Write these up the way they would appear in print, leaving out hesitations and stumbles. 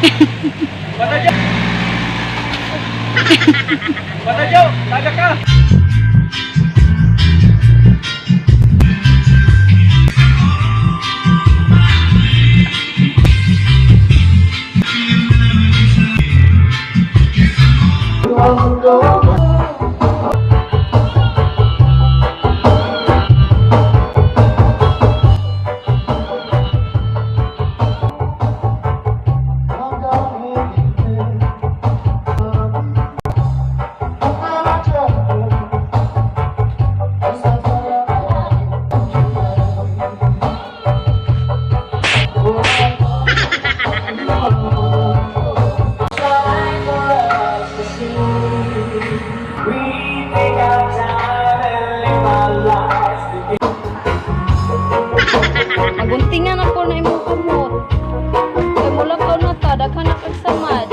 Batajo! Batajo! Taga ka! Maguntingan ako na imong kumot. Kay mula ko na ta, daghan na kag samad.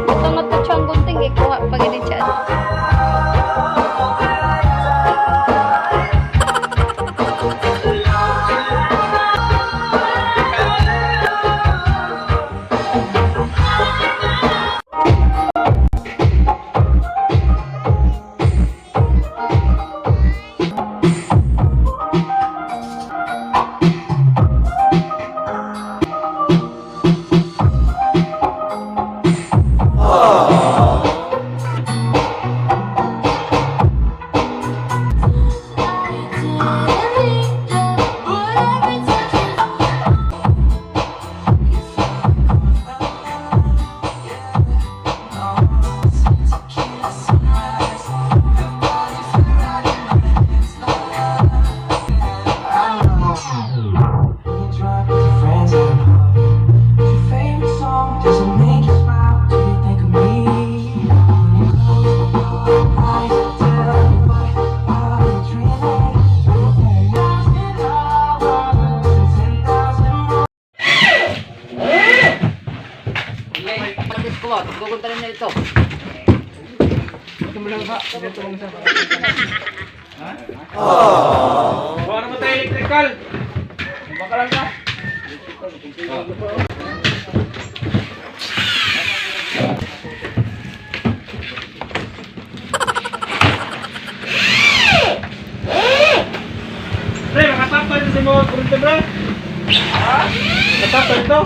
Ito nga to siyang gunting, ikuha pag ini chat. Kukuntarin na ito. Ito mo lang ba? Ito mo sa ha? Oh. Buwan naman tayo electrical. Baka lang ka. Pre, makatapa rin sa mga kurente, bro. Ha? Makatapa rin to?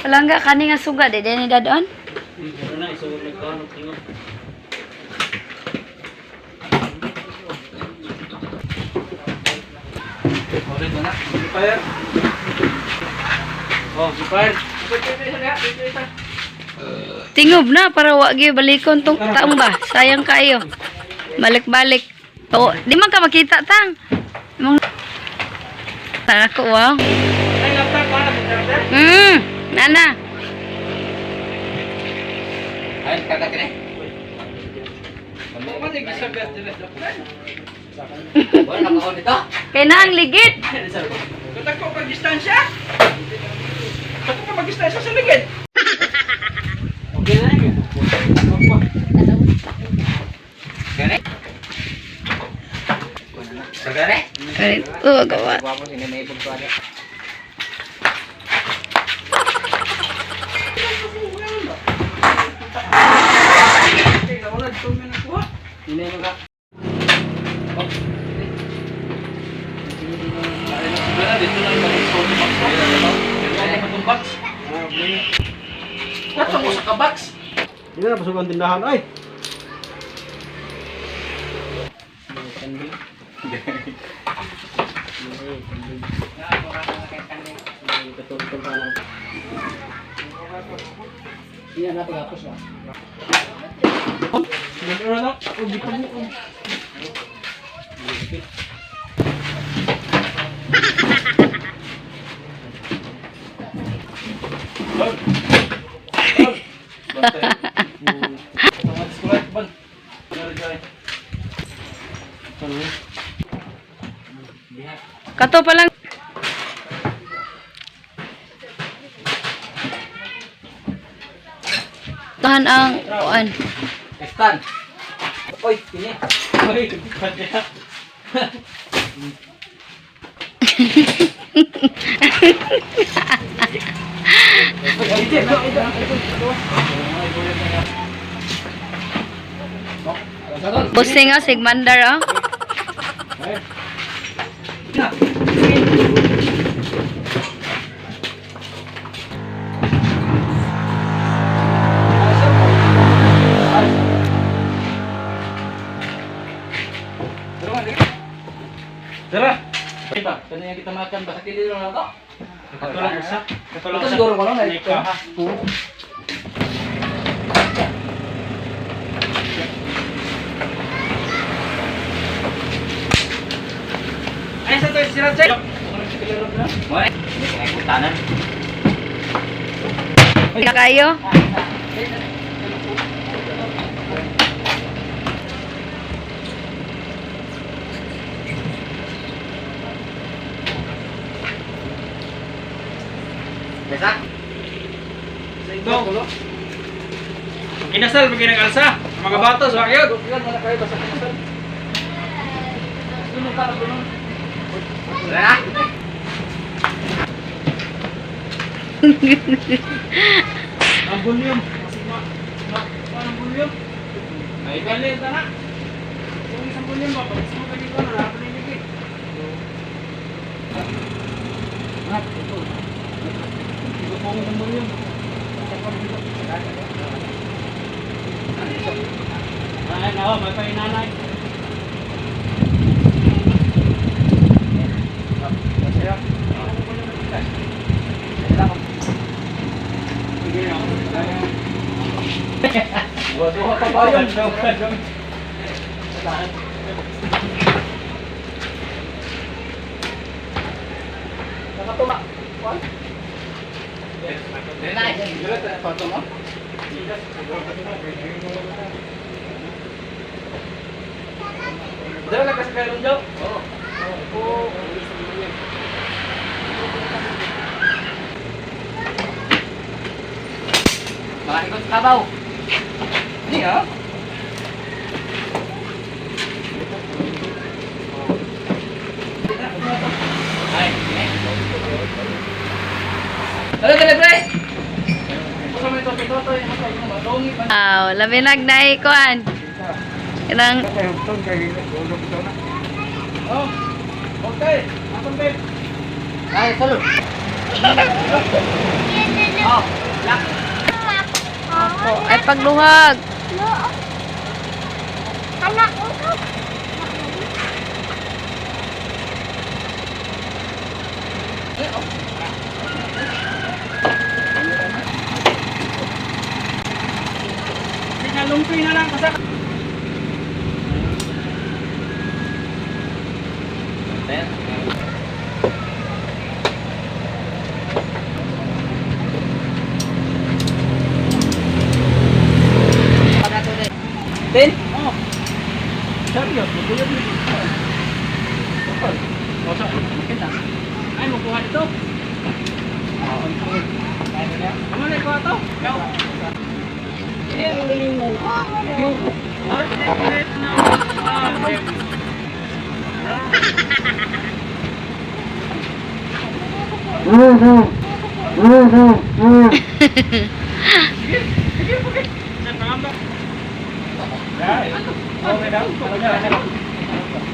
Palangga kani nga suga de ni dadon. Na iso nagkaano tingog. Ore mana? Fire. Oh, fire. Tingob na para wa gyud balikon tong taong ba. Sayang kayo. Balik-balik. Oh, di man ka makita tang. Mong ako wow. Ay, laptop para sa Nana. Ay, kata kene. Ano man gisagat dili sa plan? Wala na ko dito. Kay na ang ligid. Katak ko pag distansya. Ako pa mag-distansya sa ligid. Okay na yun. Kene? Sagare? Oh, gawa. Guwapo sini may pagkuha. Ini juga. Oh. Sebenarnya dito lang yung photo box ko. Photo box. Kato mo sa kabox. Hindi na pasukan tindahan ay. Iya na pagapos na. Kato pa lang. Tahan ang kuan. Stan. Oy, ini. Oy, kanya. Busing nga sigmandar oh. Tara. Iba, kanya yang kita makan basta kili lang to. Katulong isa. Katulong Ito isa. siguro ko lang na ito. Ikaw, ha? Ay, sa to, sila check. Moy, ay kutanan. Kayo. Besak. Go. Inasal, pag alsa. Mga batos, wakyod. Yan mana kayo basta kinasal. Sino ka na Wala. Ang volume. Ang volume. Ay, galit na. Yung isang volume ba? Pag mo kagi ko na, napalinig eh. Ito po ang volume. Ay, nawa, may painanay. Buha pa ba yun? Nakatuma. Kuan? Foto mo? Dala na kasi kayo ron, Oo. Oo. Baka ikot sa kabaw. Hindi ha? Ay, dali, pre! Kasama ito, Laminag na ikuan. Kanang Oh, okay. Asan, babe? Ay, salud! Oh, lock! ay pagluhag. Anak ko. Lumpy na lang kasi. Tin? Oh. Seryo, magulog ni. Oh, so, kita. Ay, makuha dito. Ano na ikuha to? Ikaw. Ang galing mo.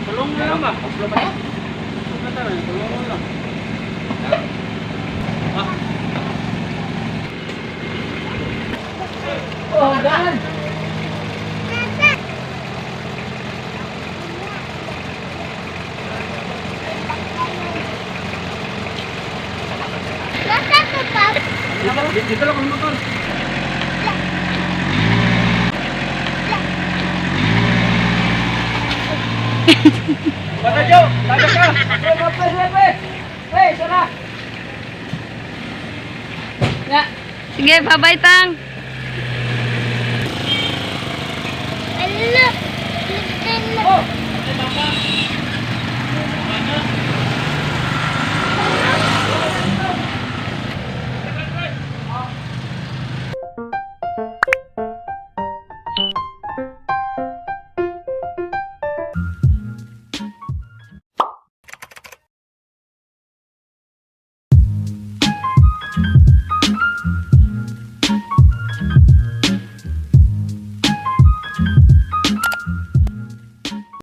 Tulong mo lang ba? Tulong mo lang. Oh, daan! Nasa ka pa? Dito lang ang motor. Bata Jo, taga ka. Hey, sana. Sige, bye-bye, Tang.